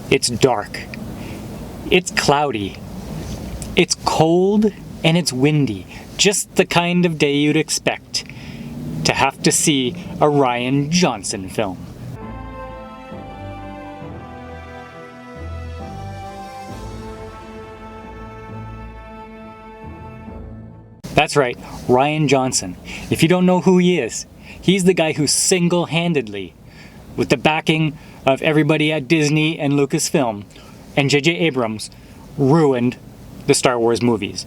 It's dark. It's cloudy. It's cold and it's windy. Just the kind of day you'd expect to have to see a Rian Johnson film. That's right, Rian Johnson. If you don't know who he is, he's the guy who single-handedly, with the backing of everybody at Disney and Lucasfilm and J.J. Abrams, ruined the Star Wars movies.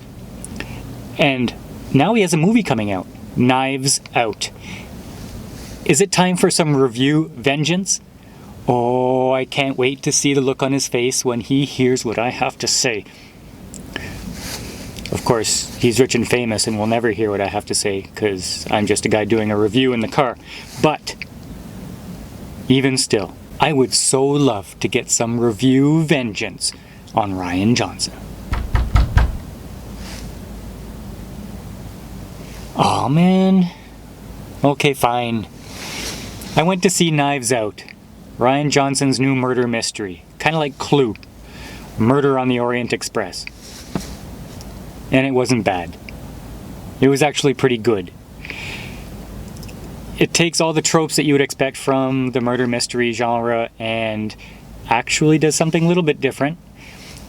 And now he has a movie coming out, Knives Out. Is it time for some review vengeance? Oh, I can't wait to see the look on his face when he hears what I have to say. Of course, he's rich and famous and will never hear what I have to say because I'm just a guy doing a review in the car. But even still, I would so love to get some review vengeance on Rian Johnson. Oh man. Okay, fine. I went to see Knives Out, Rian Johnson's new murder mystery. Kind of like Clue, Murder on the Orient Express. And it wasn't bad. It was actually pretty good. It takes all the tropes that you would expect from the murder mystery genre and actually does something a little bit different.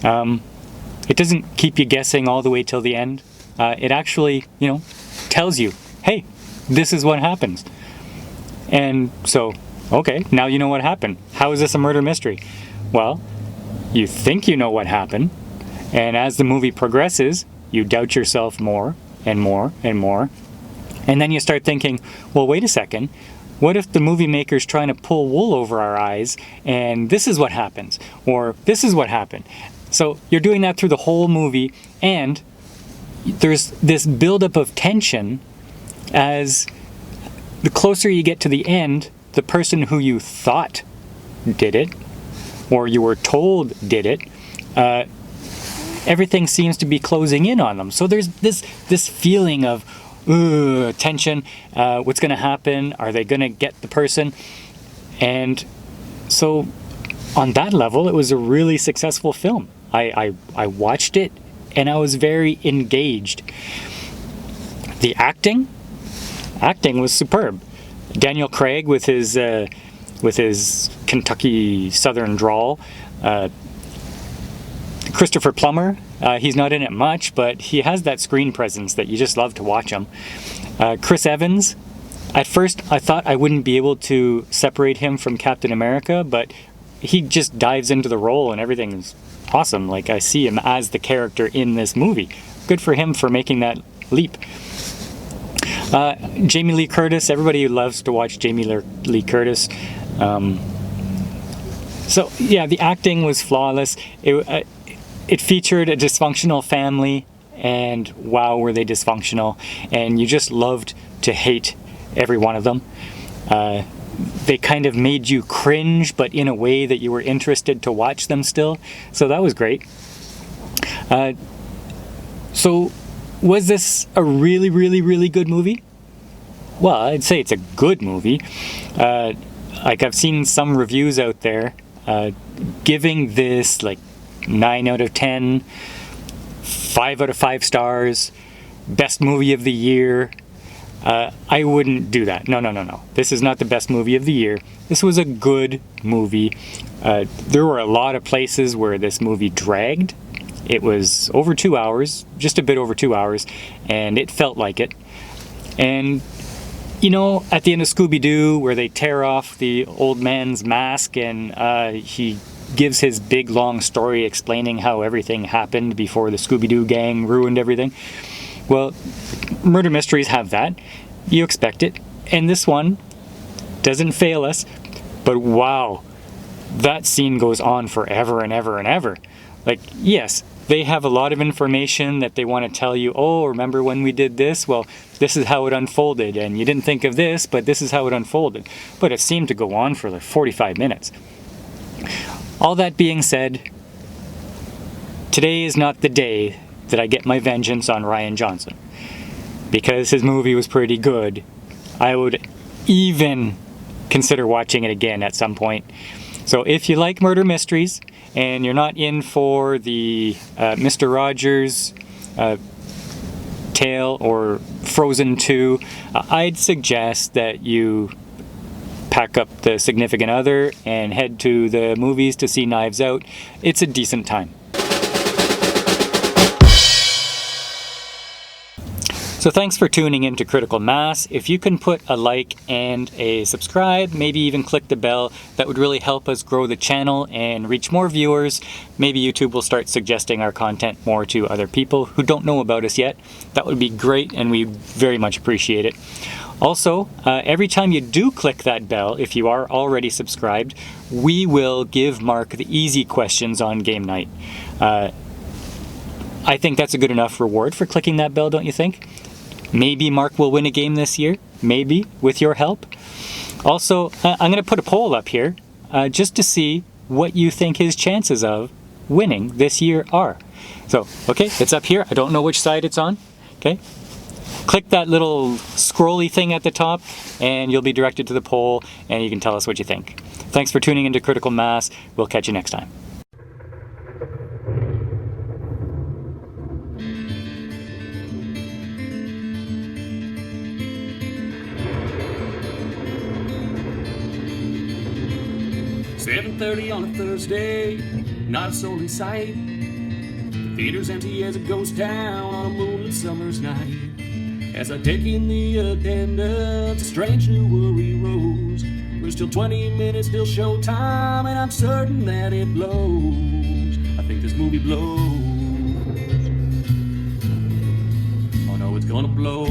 It doesn't keep you guessing all the way till the end. It actually, tells you, hey, this is what happens. And so, okay, now you know what happened. How is this a murder mystery? Well, you think you know what happened, and as the movie progresses, you doubt yourself more and more and more. And then you start thinking, well, wait a second. What if the movie maker's trying to pull wool over our eyes and this is what happens? Or this is what happened. So you're doing that through the whole movie, and there's this buildup of tension as the closer you get to the end, the person who you thought did it, or you were told did it, everything seems to be closing in on them. So there's this feeling of tension. What's going to happen? Are they going to get the person? And so on that level, it was a really successful film. I watched it and I was very engaged. The acting was superb. Daniel Craig with his Kentucky Southern drawl. Christopher Plummer, he's not in it much, but he has that screen presence that you just love to watch him. Chris Evans, at first I thought I wouldn't be able to separate him from Captain America, but he just dives into the role and everything's awesome. Like, I see him as the character in this movie. Good for him for making that leap. Jamie Lee Curtis, everybody loves to watch Jamie Lee Curtis. So yeah, the acting was flawless. It featured a dysfunctional family, and wow, were they dysfunctional. And you just loved to hate every one of them. They kind of made you cringe, but in a way that you were interested to watch them still. So that was great. So was this a really, really, really good movie? Well, I'd say it's a good movie. Like, I've seen some reviews out there giving this like 9 out of 10, 5 out of 5 stars, best movie of the year. I wouldn't do that. No. This is not the best movie of the year. This was a good movie. There were a lot of places where this movie dragged. It was over 2 hours, just a bit over 2 hours, and it felt like it. And, at the end of Scooby-Doo, where they tear off the old man's mask and he gives his big, long story explaining how everything happened before the Scooby-Doo gang ruined everything. Well, murder mysteries have that. You expect it. And this one doesn't fail us. But wow, that scene goes on forever and ever and ever. Like, yes, they have a lot of information that they want to tell you. Oh, remember when we did this? Well, this is how it unfolded. And you didn't think of this, but this is how it unfolded. But it seemed to go on for like 45 minutes. All that being said, today is not the day that I get my vengeance on Rian Johnson. Because his movie was pretty good. I would even consider watching it again at some point. So if you like murder mysteries and you're not in for the Mr. Rogers tale or Frozen 2, I'd suggest that you pack up the significant other and head to the movies to see Knives Out. It's a decent time. So thanks for tuning in to Critical Mass. If you can put a like and a subscribe, maybe even click the bell, that would really help us grow the channel and reach more viewers. Maybe YouTube will start suggesting our content more to other people who don't know about us yet. That would be great, and we very much appreciate it. Also, every time you do click that bell, if you are already subscribed, we will give Mark the easy questions on game night. I think that's a good enough reward for clicking that bell, don't you think? Maybe Mark will win a game this year, maybe, with your help. Also, I'm going to put a poll up here just to see what you think his chances of winning this year are. So, okay, it's up here. I don't know which side it's on. Okay, click that little scrolly thing at the top and you'll be directed to the poll and you can tell us what you think. Thanks for tuning into Critical Mass. We'll catch you next time. "7:30 on a Thursday, not a soul in sight. The theater's empty as a ghost town on a moonlit summer's night. As I take in the attendance, a strange new worry rose. There's still 20 minutes till showtime, and I'm certain that it blows. I think this movie blows. Oh no, it's gonna blow.